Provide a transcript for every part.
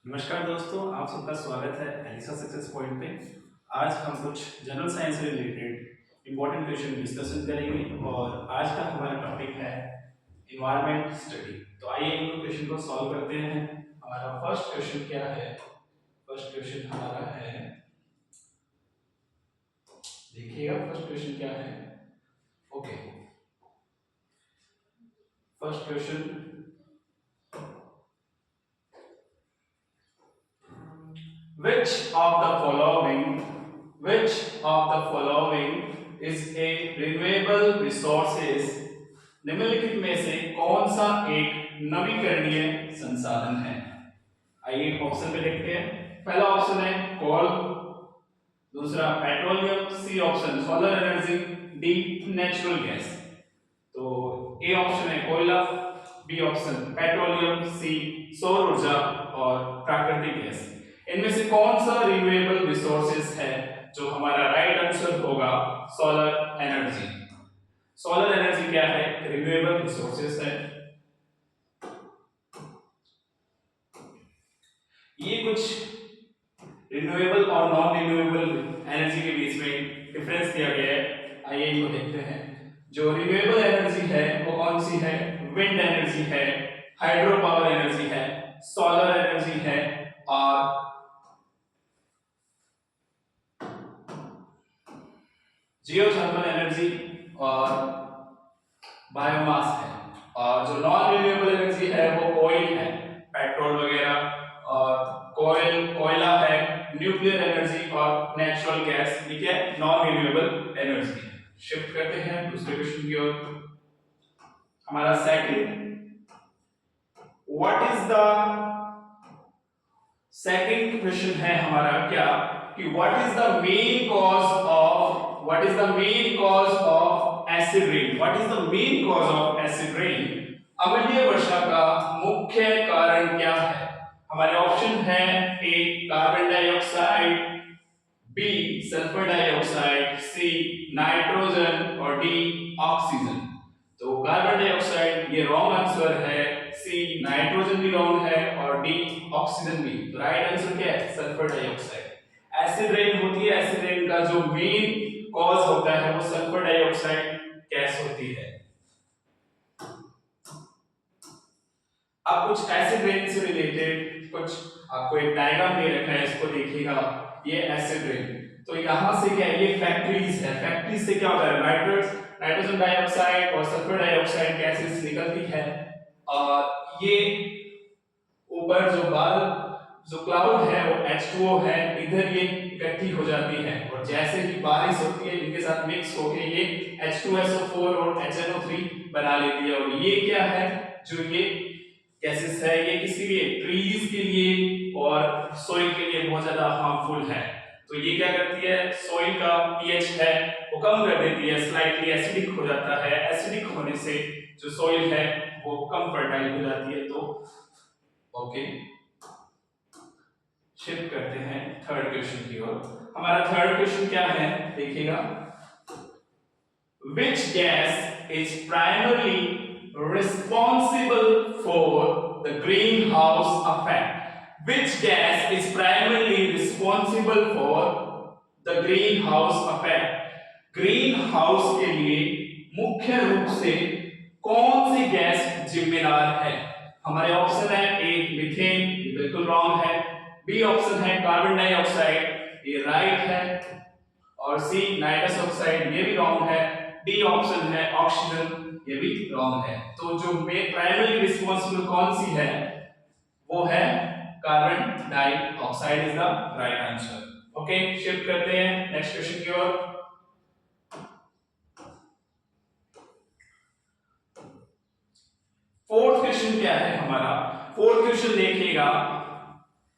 नमस्कार दोस्तों, आप सबका स्वागत है एलिसा सक्सेस पॉइंट पे। आज हम कुछ जनरल साइंस से रिलेटेड इंपॉर्टेंट क्वेश्चन डिस्कशन करेंगे और आज का हमारा टॉपिक है इन्वायरमेंट स्टडी। तो आइए इन क्वेश्चन को सॉल्व करते हैं। हमारा फर्स्ट क्वेश्चन क्या है? फर्स्ट क्वेश्चन हमारा है, देखिएगा फर्स्ट क्वेश्चन क्या है। Okay, first question, which of the following is a renewable resources? निम्नलिखित में से कौन सा एक नवीकरणीय संसाधन है? आइए ऑप्शन पे देखते हैं। पहला ऑप्शन है कोल, दूसरा petroleum, C option solar energy, D natural gas. तो ए ऑप्शन है कोयला, बी ऑप्शन पेट्रोलियम, सी सौर ऊर्जा और प्राकृतिक गैस। इनमें से कौन सा रिन्यूएबल रिसोर्सेज है? जो हमारा राइट आंसर होगा सोलर एनर्जी। सोलर एनर्जी क्या है? रिन्यूएबल रिसोर्सेज है। ये कुछ रिन्यूएबल और नॉन रिन्यूएबल एनर्जी के बीच में डिफरेंस दिया गया है। आइए इनको देखते हैं। जो रिन्यूएबल एनर्जी है वो कौन सी है? विंड एनर्जी है, हाइड्रो पावर एनर्जी है, सोलर एनर्जी है और जियोथर्मल एनर्जी और बायोमास है। और जो नॉन रिन्यूएबल एनर्जी है वो ऑयल है, पेट्रोल वगैरह और कोयला है, न्यूक्लियर एनर्जी और नेचुरल गैस। ठीक है, नॉन रिन्यूएबल एनर्जी। शिफ्ट करते हैं दूसरे क्वेश्चन की ओर। हमारा second, what is the second question है हमारा क्या कि what is the main cause of acid rain? What is the main cause of acid rain? अम्लीय वर्षा का मुख्य कारण क्या है? हमारे ऑप्शन है A carbon dioxide, B sulphur dioxide, C nitrogen और डी ऑक्सीजन। तो कार्बन डाइऑक्साइड ये रॉन्ग आंसर है, सी नाइट्रोजन भी रॉन्ग है और डी ऑक्सीजन भी। तो राइट आंसर क्या है? Sulphur dioxide. एसिड रेन होती है, एसिड रेन का जो मेन कॉज होता है वो सल्फर डाइऑक्साइड गैस होती है। अब कुछ एसिड रेन से रिलेटेड कुछ आपको एक डायग्राम दे रखा है, इसको देखिएगा। ये एसिड रेन, तो यहां से क्या है? ये फैक्ट्रीज है। फैक्ट्रीज से क्या होता है? नाइट्रोजन डाइऑक्साइड और सल्फर डाइऑक्साइड गैसेस निकलती है और ये ऊपर जो क्लाउड है वो H2O है, इधर ये इकट्ठी हो जाती है और जैसे ही बारिश होती है इनके साथ मिक्स होके ये H2SO4 और HNO3 बना लेती है। और ये क्या है? जो ये गैसेस है ये किसी लिए, ट्रीज के लिए और सोइल के लिए बहुत ज्यादा हार्मफुल है। तो ये क्या करती है? सोइल का pH है वो कम कर देती है, स्लाइटली एसिडिक हो जाता है। एसिडिक होने से जो सोइल है वो कम फर्टाइल हो जाती है। तो ओके, शिफ्ट करते हैं थर्ड क्वेश्चन की ओर। हमारा थर्ड क्वेश्चन क्या है? देखिएगा, which gas is primarily responsible for the greenhouse effect? Which gas is primarily responsible for the greenhouse effect? Green house के लिए मुख्य रूप से कौन सी गैस जिम्मेदार है? हमारे ऑप्शन है ए मीथेन, ये बिल्कुल रॉन्ग है, बी ऑप्शन है कार्बन डाइऑक्साइड, ये राइट है, और सी नाइट्रस ऑक्साइड, ये भी रॉन्ग है, डी ऑप्शन है ऑक्सीजन, ये भी रॉन्ग है। तो जो प्राइमरी रिस्पांसिबल कौन सी है वो है carbon dioxide is the right answer. Okay, shift करते हैं नेक्स्ट क्वेश्चन की ओर। फोर्थ क्वेश्चन क्या है हमारा? फोर्थ क्वेश्चन देखिएगा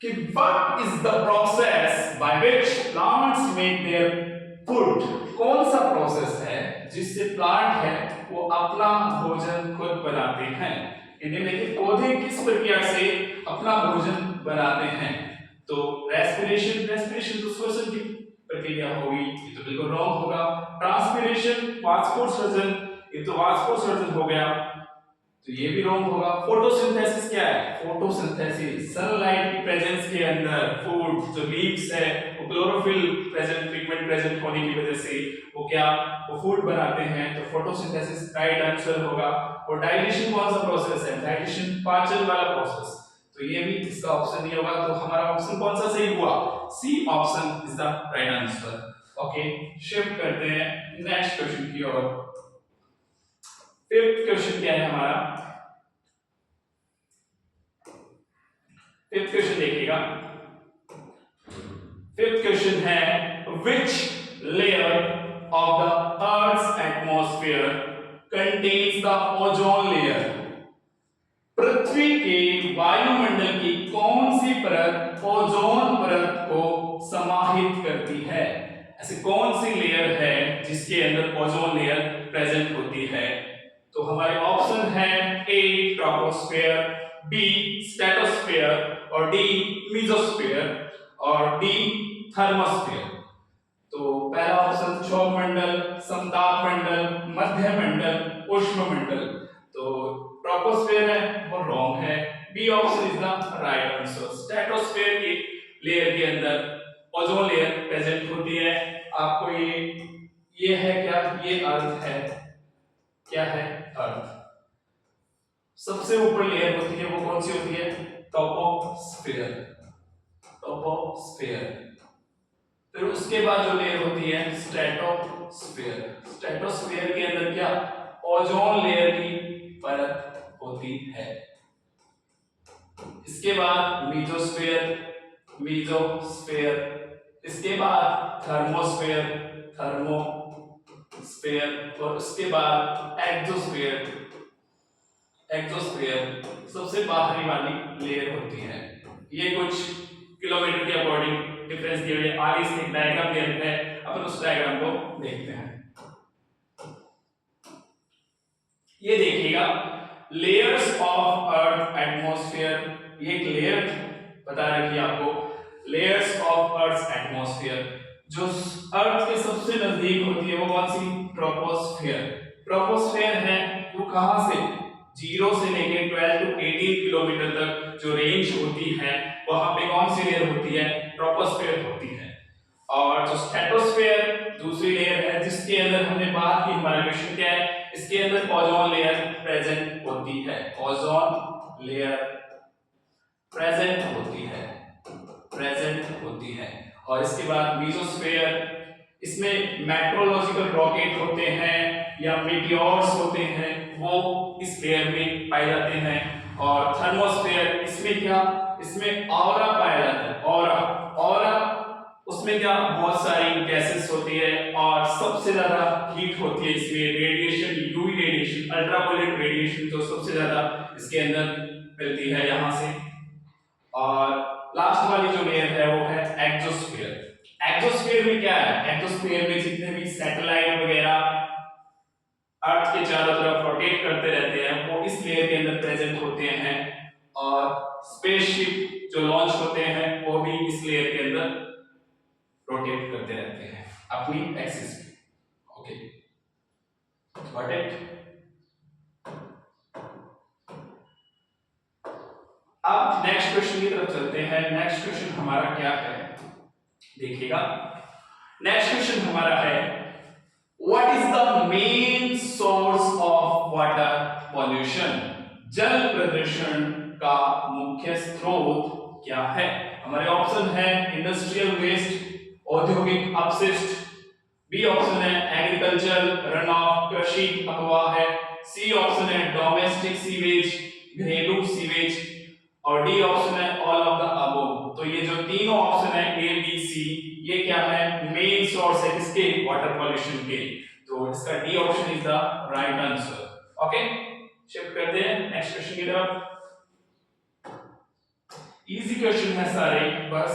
कि what is the process by which plants make their food? कौन सा प्रोसेस है जिससे प्लांट है वो अपना भोजन खुद बनाते हैं? इन्हें देखिए, पौधे किस प्रक्रिया से अपना भोजन बनाते हैं? तो रेस्पिरेशन तो श्वसन की प्रक्रिया होगी, ये तो बिल्कुल रॉन्ग होगा। ट्रांसपिरेशन, वाष्पोत्सर्जन, ये तो वाष्पोत्सर्जन हो गया। तो ये भी रॉन्ग होगा। फोटोसिंथेसिस क्या है? फोटोसिंथेसिस सनलाइट की प्रेजेंस के अंदर फूड जो लीव्स है वो क्लोरोफिल प्रेजेंट पिगमेंट प्रेजेंट होने की वजह से वो क्या वो फूड बनाते हैं, तो फोटोसिंथेसिस राइट आंसर होगा। और डाइजेशन कौन सा प्रोसेस है? डाइजेशन पाचन वाला प्रोसेस, तो ये भी इसका ऑप्शन नहीं होगा। तो हमारा ऑप्शन कौन सा सही हुआ? C option is the right answer. Okay, shift करते हैं नेक्स्ट क्वेश्चन की ओर। फिफ्थ क्वेश्चन क्या है हमारा? फिफ्थ क्वेश्चन देखिएगा। फिफ्थ क्वेश्चन है which layer of the earth's atmosphere contains the ozone layer? पृथ्वी के वायुमंडल की कौन सी परत ओजोन परत को समाहित करती है? ऐसी कौन सी लेयर है जिसके अंदर ओजोन लेयर प्रेजेंट होती है? तो हमारे ऑप्शन है ए ट्रोपोस्फेयर, बी स्ट्रेटोस्फेयर और डी मीजोस्फेयर और डी थर्मोस्फेयर। तो पहला ऑप्शन क्षोभ मंडल, समताप मंडल, मध्य मंडल, उष्ण मंडल। तो ट्रोपोस्फेयर है वो रॉन्ग है। B option is the right answer. Stratosphere की लेयर के अंदर ओजोन लेयर प्रेजेंट होती है। आपको ये है क्या? ये अर्थ है। क्या है? अर्थ। सबसे ऊपर लेयर होती है वो कौन सी होती है? टोपोस्फेयर। टोपोस्फेयर। फिर उसके बाद जो लेयर होती है स्ट्रेटोस्फेयर। स्ट्रेटोस्फेयर के अंदर क्या ओजोन लेयर की परत होती है। इसके बाद मीजोस्फेयर, मीजोस्फेयर। इसके बाद थर्मोस्फेयर, थर्मोस्फेयर और उसके बाद एक्सोस्फेयर, एक्सोस्फेयर सबसे बाहरी वाली लेयर होती है। ये कुछ किलोमीटर के अकॉर्डिंग डिफरेंस दिए हुए आगे से एक डायग्राम दिया है, अपन उस डायग्राम को देखते हैं। ये देखिएगा लेयर्स ऑफ अर्थ एटमॉस्फेयर, ये एक लेयर बता रखी है आपको, लेयर्स ऑफ अर्थ एटमॉस्फेयर। जो अर्थ के सबसे नजदीक होती है वो कौन सी? ट्रोपोस्फेयर। ट्रोपोस्फेयर है वो कहां से 0 से लेके 12 टू 18 किलोमीटर तक जो रेंज होती है वहां पे कौन सी लेयर होती है? ट्रोपोस्फेयर होती है। और जो स्ट्रेटोस्फेयर दूसरी लेयर है जिसके अंदर हमने बात की, हमारा क्वेश्चन क्या है? इसके अंदर ओजोन लेयर प्रेजेंट होती है। ओजोन लेयर प्रेजेंट होती है, प्रेजेंट होती है। और इसके बाद मीजोस्फेयर, इसमें मेट्रोलॉजिकल रॉकेट होते हैं या मीटियोर्स होते हैं, वो इस लेयर में पाए जाते हैं। और थर्मोस्फेयर, इसमें क्या? इसमें ऑरा पाया जाता है। ऑरा, ऑरा उसमें क्या बहुत सारी गैसेस होती है और सबसे ज्यादा हीट होती है इसमें। Radiation, UV radiation, ultraviolet radiation जो सबसे ज्यादा इसके अंदर मिलती है यहां से। और लास्ट वाली जो लेयर है वो है एक्सोस्फीयर। एक्सोस्फीयर में क्या है? एक्सोस्फीयर में जितने भी सैटेलाइट वगैरह अर्थ के चारों तरफ रोटेट करते रहते हैं वो इस लेयर के अंदर प्रेजेंट होते हैं। और स्पेसशिप जो लॉन्च होते हैं वो भी इस लेयर के अंदर रोटेट करते रहते हैं अपनी एक्सिस पे। Okay, got it? अब नेक्स्ट क्वेश्चन की तरफ चलते हैं। नेक्स्ट क्वेश्चन हमारा क्या है देखिएगा। नेक्स्ट क्वेश्चन हमारा है what is the main source of water pollution? जल प्रदूषण का मुख्य स्रोत क्या है? हमारे ऑप्शन है इंडस्ट्रियल वेस्ट, औद्योगिक अपशिष्ट। बी ऑप्शन है एग्रीकल्चर रन ऑफ, कृषि अपवाह है। सी ऑप्शन है डोमेस्टिक सीवेज, घरेलू सीवेज। और डी ऑप्शन है ऑल ऑफ द अबव। तो ये जो तीनों ऑप्शन है ए बी सी, ये क्या है? मेन सोर्स है किसके? वाटर पॉल्यूशन के। तो इसका D option is the right answer. Okay, shift करते हैं नेक्स्ट क्वेश्चन की तरफ। इजी क्वेश्चन है सारे, बस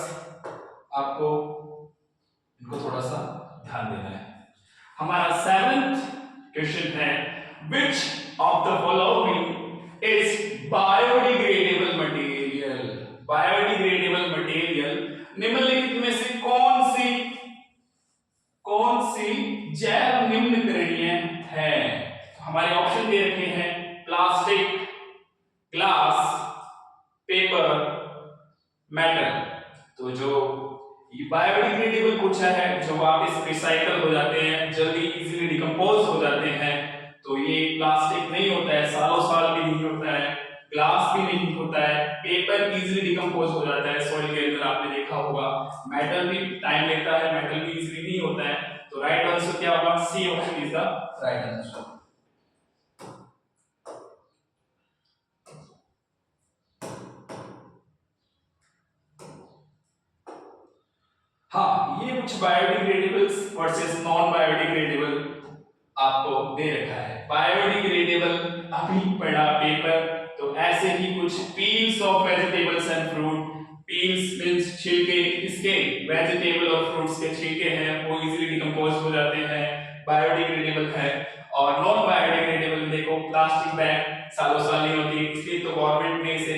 आपको इनको थोड़ा सा ध्यान देना है। हमारा 7th क्वेश्चन है which of the following is biodegradable material? Biodegradable material निम्नलिखित में से कौन सी जैव निम्नकरणीय है? हमारे ऑप्शन दे रखे हैं प्लास्टिक, ग्लास, पेपर, मेटल। तो जो ये बायोडिग्रेडेबल पूछा है, जो वापस रिसाइकल हो जाते हैं, जल्दी इजीली डिकम्पोज हो जाते हैं, तो ये प्लास्टिक नहीं होता है, सालों साल भी नहीं होता है, ग्लास भी नहीं होता है, पेपर इजीली डिकम्पोज हो जाता है सॉइल के अंदर, आपने देखा होगा। मेटल भी टाइम लेता है, मेटल भी इजीली नहीं होता है। तो राइट आंसर क्या होगा? C option is the right answer. हाँ, ये कुछ बायोडिग्रेडेबल्स वर्सेस नॉन बायोडिग्रेडेबल आपको दे रखा है। बायोडिग्रेडेबल अभी पढ़ा पेपर, तो ऐसे ही कुछ peels of vegetables and fruit. Peels means छिलके, इसके वेजिटेबल और फ्रूट्स के छिलके हैं वो इजीली डिकम्पोज हो जाते हैं, बायोडिग्रेडेबल है। और नॉन बायोडिग्रेडेबल देखो, प्लास्टिक बैग सालों साल नहीं होती, इसलिए तो गवर्नमेंट ने इसे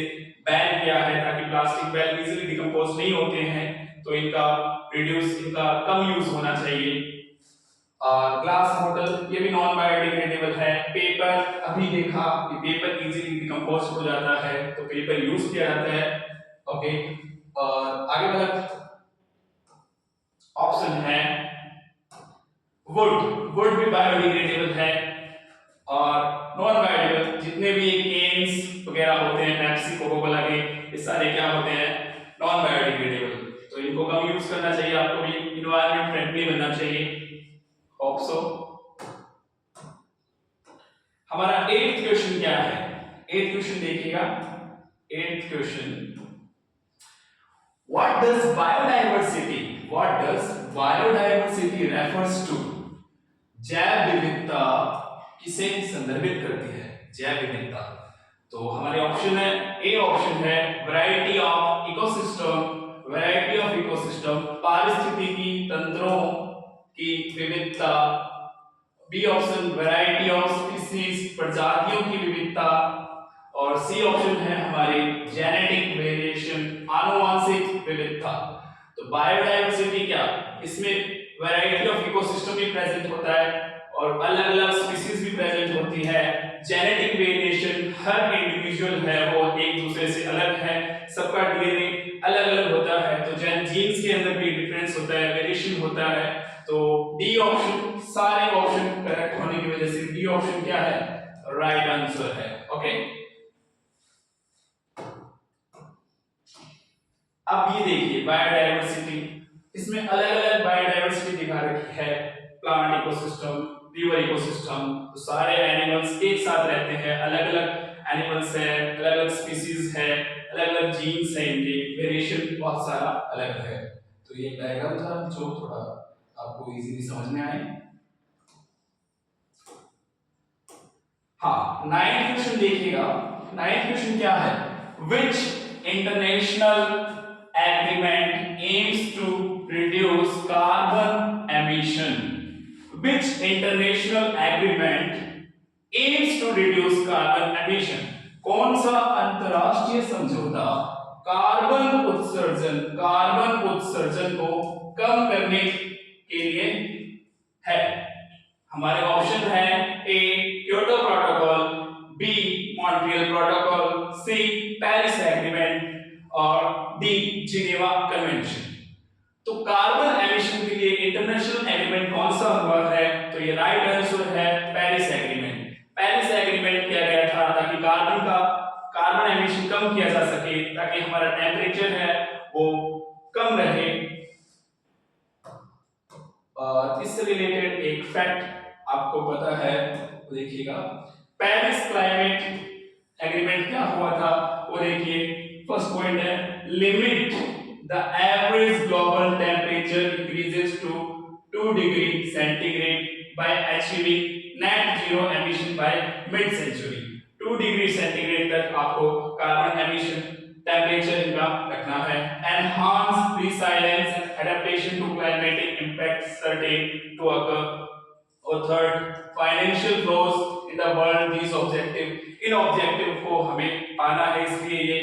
बैन किया है ताकि प्लास्टिक बैग इजीली डिकम्पोज नहीं होते हैं, तो इनका रिड्यूस, इनका कम यूज होना चाहिए। और ग्लास बोतल ये भी नॉन बायोडिग्रेडेबल है। पेपर अभी देखा कि पेपर इजीली डिकम्पोज हो जाता है, तो पेपर यूज किया जाता है। ओके, और आगे बढ़ ऑप्शन है वुड। वुड भी बायोडिग्रेडेबल है। और नॉन बायोडिग्रेडेबल जितने भी केन्स वगैरह होते हैं, पेप्सी, कोका कोला के, ये सारे क्या होते हैं? Non biodegradable. तो इनको कम यूज करना चाहिए, आपको भी इन्वायरमेंट फ्रेंडली बनना चाहिए। Hope so. हमारा 8th क्वेश्चन क्या है? 8th क्वेश्चन देखिएगा। 8th question, what does biodiversity refers to? जैव विविधता किसे संदर्भित करती है? जैव विविधता। तो हमारे ऑप्शन है, ए ऑप्शन है variety of ecosystem, variety of ecosystem पारिस्थितिकी तंत्रों की विविधता। B option variety of species, प्रजातियों की विविधता। और सी ऑप्शन है हमारे जेनेटिक वेरिएशन, आनुवंशिक विविधता। तो बायोडायवर्सिटी क्या, इसमें वैरायटी ऑफ इकोसिस्टम भी प्रेजेंट होता है और अलग अलग स्पीसीज भी प्रेजेंट होती है। जेनेटिक वेरिएशन, हर इंडिविजुअल है वो एक दूसरे से अलग है, सबका डीएनए अलग अलग होता है, तो जीन्स के अंदर भी डिफरेंस होता है, वेरिएशन होता है। तो डी ऑप्शन, सारे ऑप्शन करेक्ट होने की वजह से डी ऑप्शन क्या है? राइट आंसर है। ओके, अब ये देखिए बायोडायवर्सिटी, इसमें अलग अलग बायोडायवर्सिटी दिखा रखी है। प्लांट इकोसिस्टम, रिवर इकोसिस्टम, तो सारे एनिमल्स एक साथ रहते हैं, अलग अलग एनिमल्स है, अलग अलग स्पीसीज है, अलग अलग जीन्स है, इनके वेरिएशन बहुत सारा अलग है। तो ये डायग्राम था जो थोड़ा आपको इजीली समझ में आए। हाँ, 9th क्वेश्चन देखिएगा। 9th क्वेश्चन क्या है? Which international agreement aims to reduce carbon emission? Which international agreement aims to reduce carbon emission? कौन सा अंतरराष्ट्रीय समझौता कार्बन उत्सर्जन को कम करने के लिए है? हमारे ऑप्शन है A Kyoto protocol, B Montreal protocol, C Paris agreement और डी जिनेवा कन्वेंशन। तो कार्बन एमिशन के लिए इंटरनेशनल एग्रीमेंट कौन सा हुआ है? तो ये राइट आंसर है पेरिस एग्रीमेंट। पेरिस एग्रीमेंट किया गया था ताकि कार्बन एमिशन कम किया जा सके, ताकि हमारा टेंपरेचर है वो कम रहे। और इससे रिलेटेड एक फैक्ट आपको पता है, तो देखिएगा पेरिस क्लाइमेट एग्रीमेंट क्या हुआ था, वो देखिए। फर्स्ट पॉइंट है limit the average global temperature increases to 2 degree centigrade by achieving net zero emission by mid century. 2 degree centigrade तक आपको कार्बन एमिशन टेम्परेचर इनका रखना है। Enhance resilience and adaptation to climatic impacts certain to occur। और third, financial flows in the world, this objective, in objective को हमें पाना है, इसलिए ये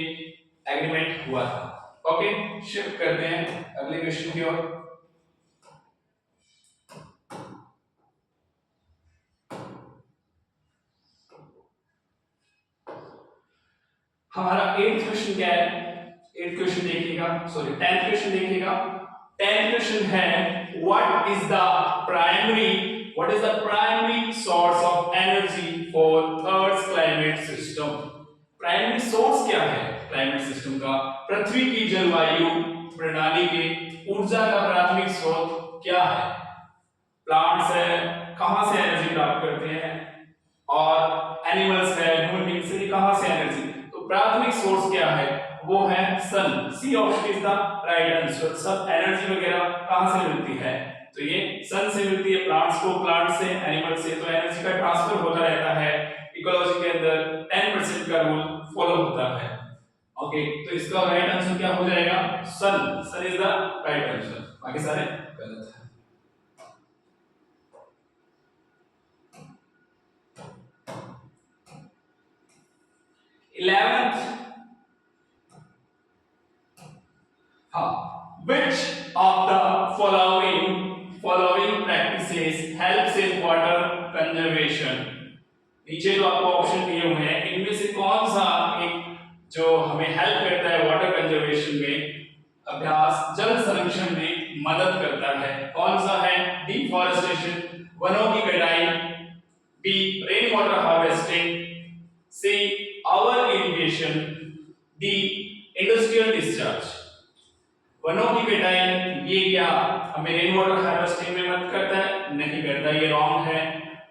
एग्रीमेंट हुआ था। ओके, शिफ्ट करते हैं अगले क्वेश्चन की ओर। हमारा 8th क्वेश्चन क्या है? 8th क्वेश्चन देखिएगा, सॉरी 10th क्वेश्चन देखिएगा। 10th क्वेश्चन है what is the primary source of energy for earth's climate system. Primary source क्या है क्लाइमेट सिस्टम का? पृथ्वी की जलवायु प्रणाली के ऊर्जा का प्राथमिक स्रोत क्या है? प्लांट्स है, कहां से एनर्जी प्राप्त करते हैं, और एनिमल्स है, ह्यूमन बींग्स से कहां से एनर्जी? तो प्राथमिक सोर्स क्या है? वो है sun. C option is the right answer. सब एनर्जी वगैरह कहां से मिलती है? तो ये सन से मिलती है, प्लांट्स को, प्लांट से, एनिमल से। तो एनर्जी का ट्रांसफर होता रहता है। इकोलॉजी के अंदर 10% का रूल फॉलो होता है। ओके, तो इसका राइट आंसर क्या हो जाएगा? सन। सन इज द राइट आंसर, बाकी सारे गलत है। Which of the following practices helps in water conservation? नीचे जो आपको ऑप्शन दिए हुए हैं, इनमें से कौन सा एक जो हमें हेल्प करता है वाटर कंजर्वेशन में, अभ्यास जल संरक्षण में मदद करता है? कौन सा है? डिफॉरेस्टेशन, वनों की कटाई, B rain water harvesting, C over irrigation, D industrial discharge. वनों की कटाई ये क्या हमें रेन वाटर हार्वेस्टिंग में मदद करता है? नहीं करता, ये रॉन्ग है।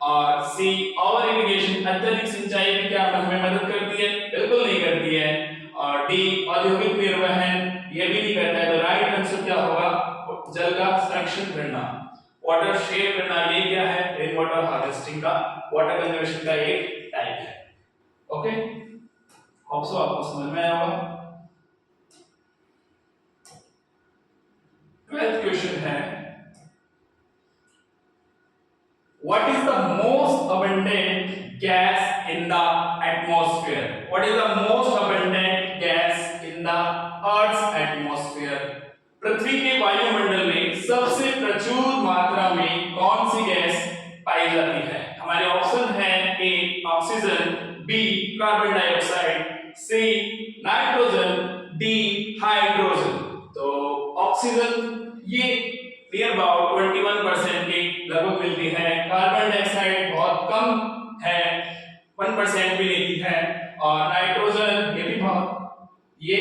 और सी ओवर इरिगेशन, अत्यधिक सिंचाई भी क्या हमें मदद करती है? बिल्कुल नहीं करती है। और डी औद्योगिक निर्वहन, ये भी नहीं करता है। तो राइट आंसर क्या होगा? जल का संरक्षण करना, वाटर शेव करना, ये क्या है? रेन वाटर हार्वेस्टिंग का, वाटर कंजर्वेशन का एक टाइप है। ओके, होप सो आपको समझ में आया होगा। 12th क्वेश्चन है what is the most abundant gas in the atmosphere? What is the most abundant gas in the earth's atmosphere? पृथ्वी के वायुमंडल में सबसे प्रचुर मात्रा में कौन सी गैस पाई जाती है? हमारे ऑप्शन है A oxygen, B carbon dioxide, C nitrogen, D hydrogen. तो ऑक्सीजन ये नियर अबाउट 21% की लगभग मिलती है, कार्बन डाइऑक्साइड बहुत कम है, 1% भी लेती है, और नाइट्रोजन ये भी बहुत, ये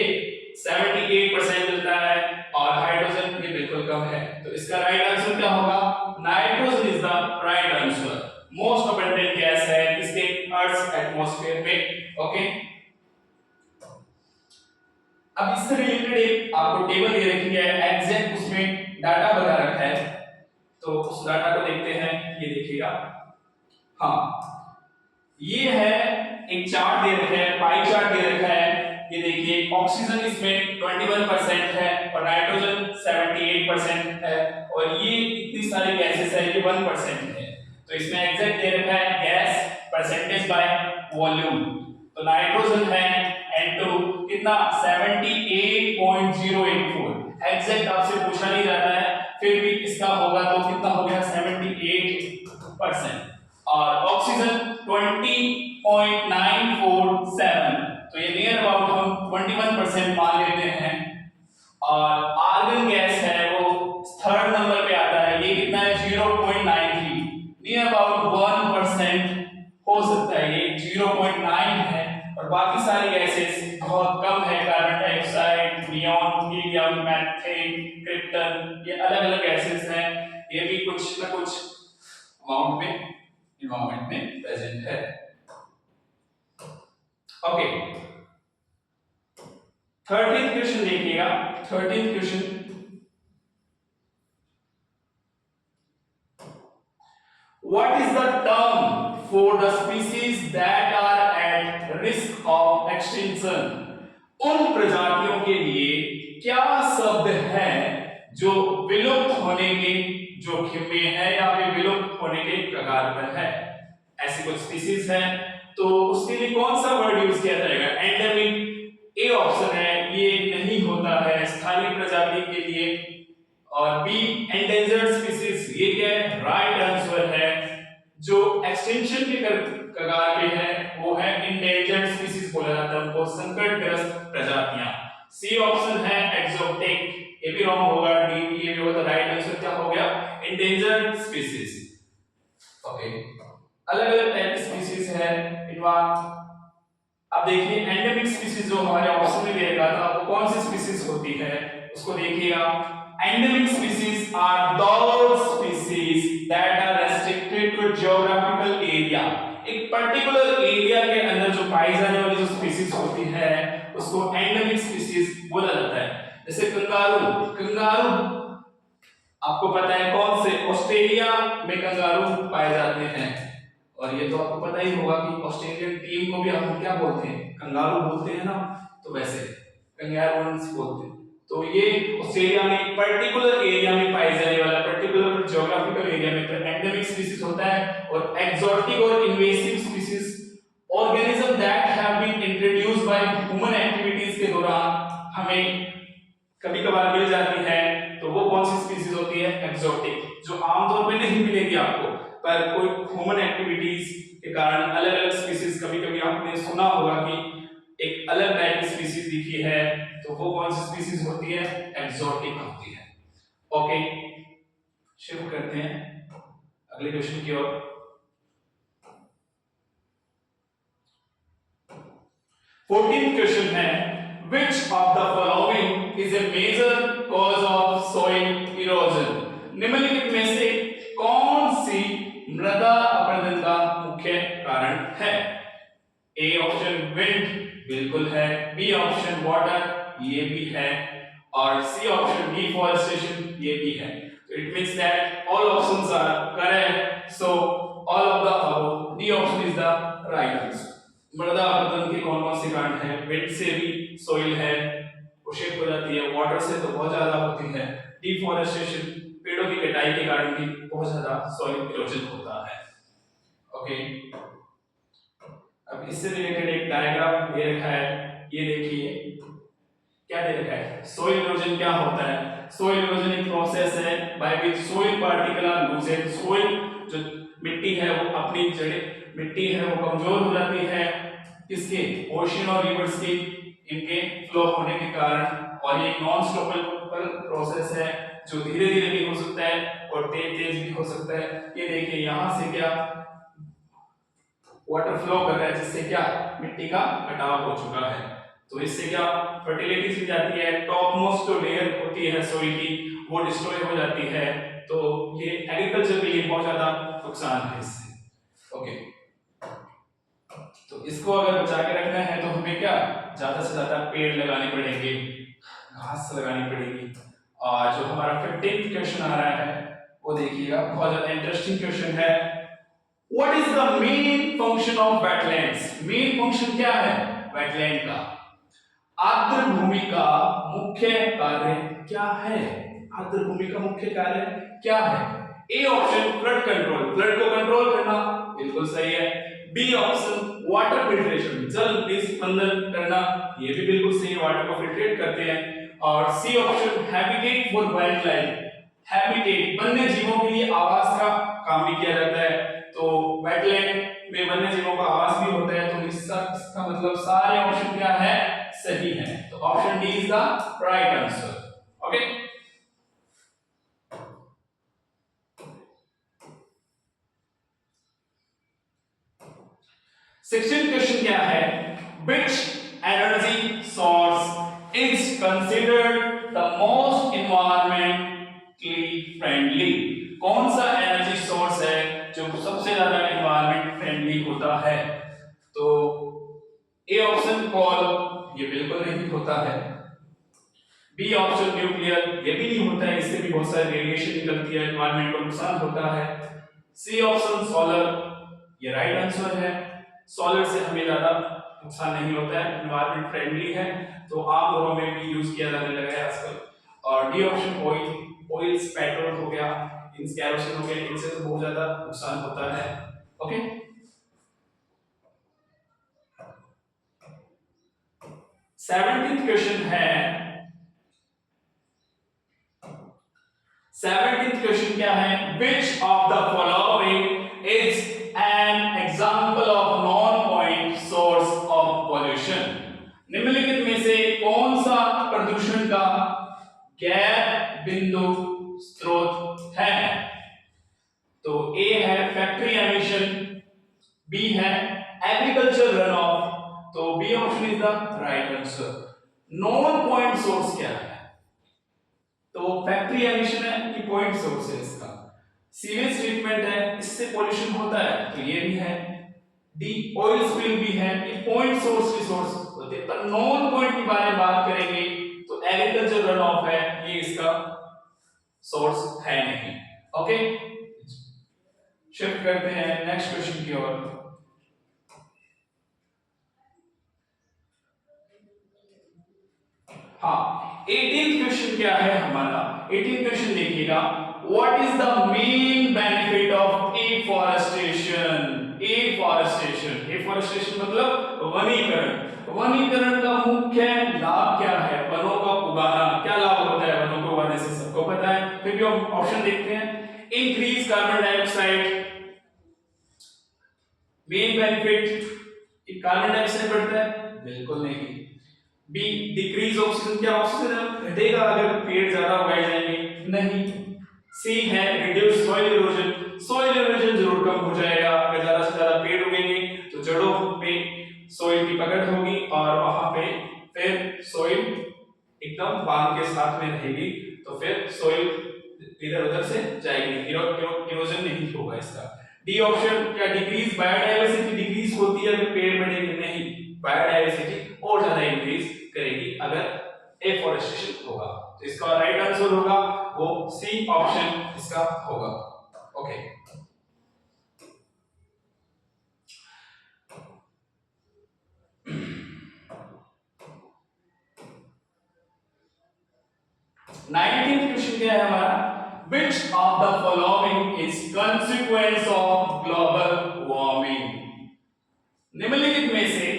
78% मिलता है, और हाइड्रोजन ये बिल्कुल कम है। तो इसका राइट आंसर क्या होगा? Nitrogen is the right answer. Most abundant gas है इसके अर्थ एटमॉस्फेयर में। ओके, अब इससे रिलेटेड एक आपको टेबल दे रखी है, एग्जैक्ट उसमें डाटा बता रखा है, तो उस डाटा को देखते हैं। ये देखिएगा, हाँ ये है एक चार्ट दे रखा है, पाई चार्ट दे रखा है। ये देखिए ऑक्सीजन इसमें 21% है और नाइट्रोजन 78% है, और ये इतनी सारी गैसेस है, ये 1% है। तो इसमें एग्जैक्ट दे रखा है गैस परसेंटेज बाय वॉल्यूम। तो नाइट्रोजन है N2 कितना 78.084, एग्जैक्ट आपसे पूछा नहीं जाता है, फिर भी इसका होगा तो कितना हो गया 78%, और ऑक्सीजन 20.947, तो ये नियर अबाउट हम 21% मान लेते हैं। और आर्गन गैस है वो थर्ड नंबर पे आता है, ये कितना है 0.93, नियर अबाउट 1% हो सकता है, ये 0.9 है। और बाकी सारी गैसेस बहुत कम है, carbon dioxide, neon, helium, methane, krypton, ये अलग-अलग गैसेस हैं, ये भी कुछ ना कुछ अमाउंट में एनवायरनमेंट में प्रेजेंट है। ओके, 13th क्वेश्चन देखिएगा। 13th question, what is the term for the species that are at risk of extinction? उन प्रजातियों के लिए क्या शब्द है जो विलुप्त होने के जोखिम में है या फिर विलुप्त होने के कगार पर है? ऐसी कुछ स्पीसीज है, तो उसके लिए कौन सा वर्ड यूज किया जाएगा? एंडेमिक ए ऑप्शन है, ये नहीं होता है स्थानीय प्रजाति के लिए, और बी एंडेंजर्ड स्पीसीज, ये क्या है? राइट आंसर है जो एक्सटेंशन के कगार पे है वो है इंडेंजर्ड स्पीसीज बोला जाता है उनको, संकटग्रस्त प्रजातियां। सी ऑप्शन है एक्सोटिक, ये भी रॉन्ग होगा, डी ये भी होगा, तो राइट आंसर क्या हो गया इंडेंजर्ड स्पीसीज। ओके, अलग अलग टाइप की स्पीसीज है इनवा। अब देखिए एंडेमिक स्पीसीज जो हमारे ऑप्शन में दिया गया था वो कौन सी स्पीसीज होती है उसको देखिएगा। Endemic species are those species that are restricted to geographical area. एक पर्टिकुलर एरिया के अंदर जो पाई जाने वाली जो स्पीसीज होती है उसको एंडेमिक स्पीसीज बोला जाता है। जैसे कंगारू, कंगारू आपको पता है कौन से ऑस्ट्रेलिया में कंगारू पाए जाते हैं, और ये तो आपको पता ही होगा कि ऑस्ट्रेलियन टीम को भी हम क्या बोलते हैं कंगारू बोलते हैं ना, तो वैसे कंगारूस बोलते हैं। तो ये ऑस्ट्रेलिया में एक पर्टिकुलर एरिया में पाए जाने वाला पर्टिकुलर ज्योग्राफिकल एरिया में एंडेमिक स्पीसीज होता है। और एक्सोटिक और invasive species organism that have been introduced by human activities के दौरान हमें कभी कभार मिल जाती है, तो वो कौन सी स्पीसीज होती है एक्सोटिक, जो आमतौर पे नहीं मिलेगी आपको, पर कोई ह्यूमन एक्टिविटीज के कारण अलग अलग स्पीसीज, कभी कभी आपने सुना होगा कि एक अलग टाइप की स्पीसीज दिखी है, तो वो कौन सी स्पीसीज होती है एक्सोटिक होती है। ओके, शिफ्ट करते हैं अगले क्वेश्चन की ओर। 14th क्वेश्चन है which of the following is a major cause of soil erosion। निम्नलिखित में से कौन सी मृदा अपरदन का मुख्य कारण है। ए ऑप्शन विंड बिल्कुल है, बी ऑप्शन वाटर ये भी है, और सी ऑप्शन डिफॉरेस्टेशन ये भी है। तो it means that all options are correct, so all of the above D option is the right answer. मृदा अपरदन के कौन कौन से कारण है, विंड से भी सोइल है वो शेप हो जाती है, वाटर से तो बहुत ज्यादा होती है, डिफॉरेस्टेशन पेड़ों की कटाई के कारण भी बहुत ज्यादा सॉइल इरोजन होता है। ओके, अब इससे रिलेटेड एक डायग्राम दे रखा है, ये देखिए क्या दे रखा है, सॉइल इरोजन क्या होता है। सॉइल इरोजन एक प्रोसेस है by which soil particle are loosened. Soil जो मिट्टी है वो अपनी जड़ें, मिट्टी है वो कमजोर हो जाती है किसके, ओशन और रिवर्स के इनके फ्लो होने के कारण, और ये नॉन स्टॉपेबल प्रोसेस है जो धीरे धीरे भी हो सकता है और तेज तेज भी हो सकता है। ये देखिए यहां से क्या वाटर फ्लो कर रहा है जिससे क्या मिट्टी का कटाव हो चुका है, तो इससे क्या फर्टिलिटी भी जाती है, टॉप मोस्ट जो लेयर होती है सॉइल की वो डिस्ट्रॉय हो जाती है, तो ये एग्रीकल्चर के लिए बहुत ज्यादा नुकसान है इससे। ओके, तो इसको अगर बचा के रखना है तो हमें क्या ज्यादा से ज्यादा पेड़ लगाने पड़ेंगे, घास लगानी पड़ेगी। और जो हमारा 15th क्वेश्चन आ रहा है वो देखिएगा, बहुत ज्यादा इंटरेस्टिंग क्वेश्चन है। What is the main function of wetlands. Main function क्या है वेटलैंड का, आर्द्र भूमि का मुख्य कार्य क्या है, आर्द्र भूमि का मुख्य कार्य क्या है। A option flood control, flood को कंट्रोल करना बिल्कुल सही है। बी ऑप्शन वाटर फिल्ट्रेशन, जल निस्पंदन करना ये भी बिल्कुल सही है, वाटर को फिल्ट्रेट करते हैं। और C option habitat for wildlife, habitat वन्य जीवों के लिए आवास का काम भी किया जाता है, तो वेटलैंड में वन्य जीवों का आवास भी होता है, तो इसका मतलब सारे ऑप्शन क्या है सही है, तो option D is the right answer. Okay, sixteen question क्या है, which energy source is considered the most environmentally friendly। कौन सा एनर्जी सोर्स है जो सबसे ज्यादा एनवायरमेंट फ्रेंडली होता है। तो ए ऑप्शन कोल ये बिल्कुल नहीं होता है, बी ऑप्शन न्यूक्लियर ये भी नहीं होता है, इससे भी बहुत सारी रेडिएशन निकलती है, एनवायरमेंट को नुकसान होता है। सी ऑप्शन सोलर ये राइट आंसर है, सोलर से हमें ज्यादा नुकसान नहीं होता है, एनवायरमेंट फ्रेंडली है, तो आम घरों में भी यूज किया जाने लगा है आजकल। और D option oil, oils petrol हो गया, कैरोसिन हो गया, इनसे तो बहुत ज्यादा नुकसान होता है। ओके, 17th क्वेश्चन है, 17th क्वेश्चन क्या है, which of the following is गैर बिंदु स्रोत है। तो ए है फैक्ट्री एमिशन, बी है एग्रीकल्चर रन ऑफ, तो B option is the right answer. Non point source क्या है? तो फैक्ट्री एमिशन है कि पॉइंट सोर्स है इसका? सीवेज ट्रीटमेंट है, इससे पोल्यूशन होता है, तो ये भी है। डी ऑयल स्पिल भी है, ये पॉइंट सोर्स की सोर्स होते हैं। पर नॉन पॉइंट के बारे में बात करेंगे तो एग्रीकल्चर रन ऑफ है, ये इसका सोर्स है नहीं। ओके, शिफ्ट करते हैं नेक्स्ट क्वेश्चन की ओर। हाँ, 18th क्वेश्चन क्या है हमारा? 18th क्वेश्चन देखिएगा, what is the main benefit of afforestation? Afforestation, afforestation मतलब वनीकरण। वनीकरण का मुख्य लाभ क्या है? वनों का उगाना। क्या लाभ होता है वनों को उगाने से? सबको पता है, फिर भी हम ऑप्शन देखते हैं। Increase carbon dioxide, main benefit carbon dioxide बढ़ता है? बिल्कुल नहीं। बी डिक्रीज ऑक्सीजन, क्या ऑक्सीजन घटेगा अगर पेड़ ज्यादा उगाए जाएंगे? नहीं। सी है reduce soil erosion, soil erosion जरूर कम हो जाएगा अगर ज्यादा से ज्यादा पेड़ उगेंगे, तो जड़ों पे सॉइल की पकड़ होगी और वहां पे फिर सॉइल एकदम बांध के साथ में रहेगी, तो फिर सॉइल इधर उधर से जाएगी, इरोजन नहीं होगा इसका। डी ऑप्शन, क्या डिक्रीज बायोडायवर्सिटी डिक्रीज होती है अगर पेड़ बढ़ेंगे? नहीं, बायोडायवर्सिटी और ज्यादा इंक्रीज करेगी अगर एफॉरेस्टेशन होगा। तो इसका राइट आंसर होगा वो सी ऑप्शन इसका होगा। ओके, नाइनटीन्थ क्वेश्चन क्या है हमारा? Which of the following is consequence of global warming? निम्नलिखित में से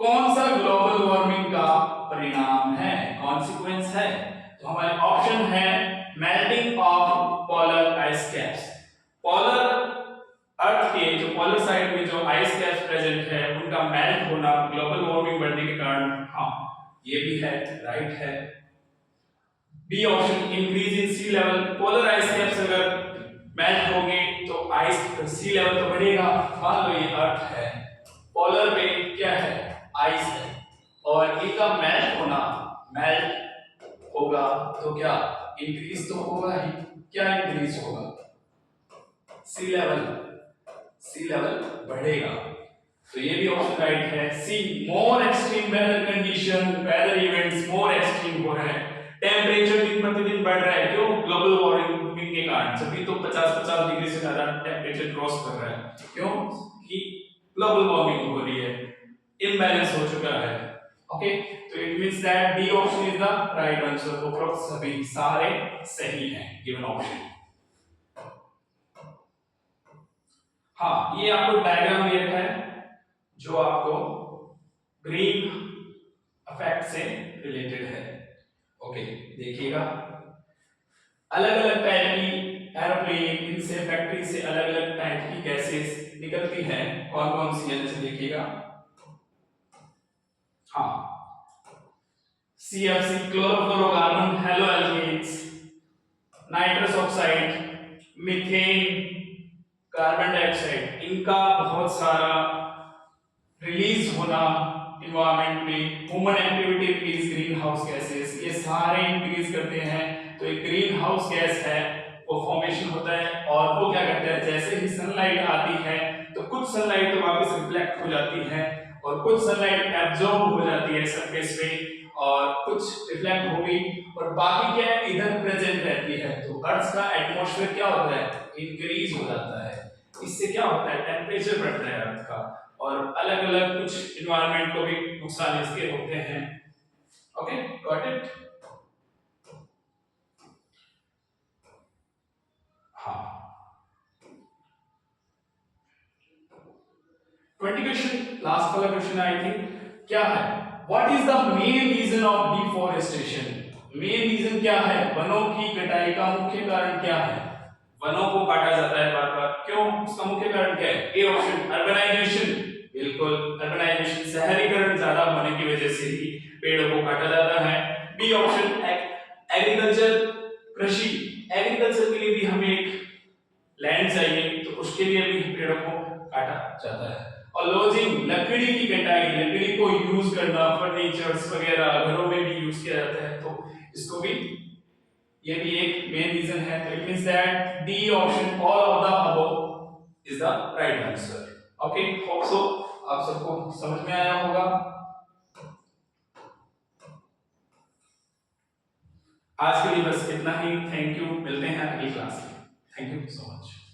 कौन सा ग्लोबल वार्मिंग का परिणाम है, कॉन्सिक्वेंस है? तो हमारे ऑप्शन है melting of polar ice caps. Polar earth के जो पोलर साइड में जो आइस कैप्स प्रेजेंट है उनका मेल्ट होना ग्लोबल वार्मिंग बढ़ने के कारण। हाँ, ये भी है, राइट है। B option increase in sea level, polar ice caps अगर मेल्ट होंगे तो आइस सी लेवल तो बढ़ेगा। मान लो ये अर्थ है, पोलर पे क्या है? आइस है, और इनका मेल्ट होना, मेल्ट होगा तो क्या इंक्रीज तो होगा ही। क्या इंक्रीज होगा? सी लेवल, सी लेवल बढ़ेगा, तो ये भी ऑप्शन राइट है। C more extreme weather condition, weather events more extreme हो रहे हैं, टेंपरेचर दिन प्रतिदिन बढ़ रहा है, क्यों? ग्लोबल वार्मिंग के कारण। सभी तो 50-50 डिग्री से ज्यादा टेंपरेचर क्रॉस कर रहा है, क्यों? कि ग्लोबल वार्मिंग हो रही है, इम्बैलेंस हो चुका है। ओके, तो it means that D option is the right answer. उपरोक्त सभी सारे सही हैं गिवन ऑप्शन। हाँ, ये आपको डायग्राम दिया है जो आपको ग्रीन इफेक्ट से रिलेटेड है। ओके, देखिएगा, अलग अलग टाइप की एरोप्लेन, इनसे फैक्ट्री से अलग अलग टाइप की गैसेस निकलती हैं। कौन कौन सी है जैसे देखिएगा। हाँ, CFC chlorofluorocarbon, haloalkanes, nitrous oxide, methane, carbon dioxide, इनका बहुत सारा रिलीज होना एनवायरनमेंट में। Human activity release greenhouse gases, ये सारे इंक्रीज करते हैं। तो एक ग्रीन हाउस गैस है, वो फॉर्मेशन होता है, और वो क्या करता है, जैसे ही सनलाइट आती है तो कुछ सनलाइट तो वापस रिफ्लेक्ट हो जाती है और कुछ सनलाइट एब्जॉर्ब हो जाती है सरफेस पे, और कुछ रिफ्लेक्ट होगी और बाकी क्या है इधर प्रेजेंट रहती है। तो अर्थ का एटमॉस्फेयर क्या होता है, इंक्रीज हो जाता है। इससे क्या होता है, टेंपरेचर बढ़ता है अर्थ का, और अलग अलग कुछ एनवायरनमेंट को भी नुकसान इसके होते हैं। Okay, got it? हाँ, 20 क्वेश्चन, लास्ट वाला क्वेश्चन आई थिंक क्या है? What is the main reason of deforestation? Main reason क्या है? वनों की कटाई का मुख्य कारण क्या है? वनों को काटा जाता है बार बार, क्यों? उसका मुख्य कारण क्या है? ए ऑप्शन अर्बनाइजेशन, बिल्कुल अर्बनाइजेशन, शहरीकरण ज्यादा होने की वजह से ही पेड़ों को काटा जाता है। बी ऑप्शन एग्रीकल्चर कृषि एग्रीकल्चर के लिए भी हमें एक लैंड चाहिए, तो उसके लिए भी पेड़ों को काटा जाता है। और लॉजिंग, लकड़ी की कटाई, लकड़ी को यूज करना फर्नीचर्स वगैरह घरों में भी यूज किया जाता है, तो इसको भी, ये भी एक मेन रीजन है। तो it means that D option all of the above is the right answer. Okay, hope so आप सबको समझ में आया होगा। आज के लिए बस इतना ही। थैंक यू, मिलते हैं अगली क्लास में। Thank you so much.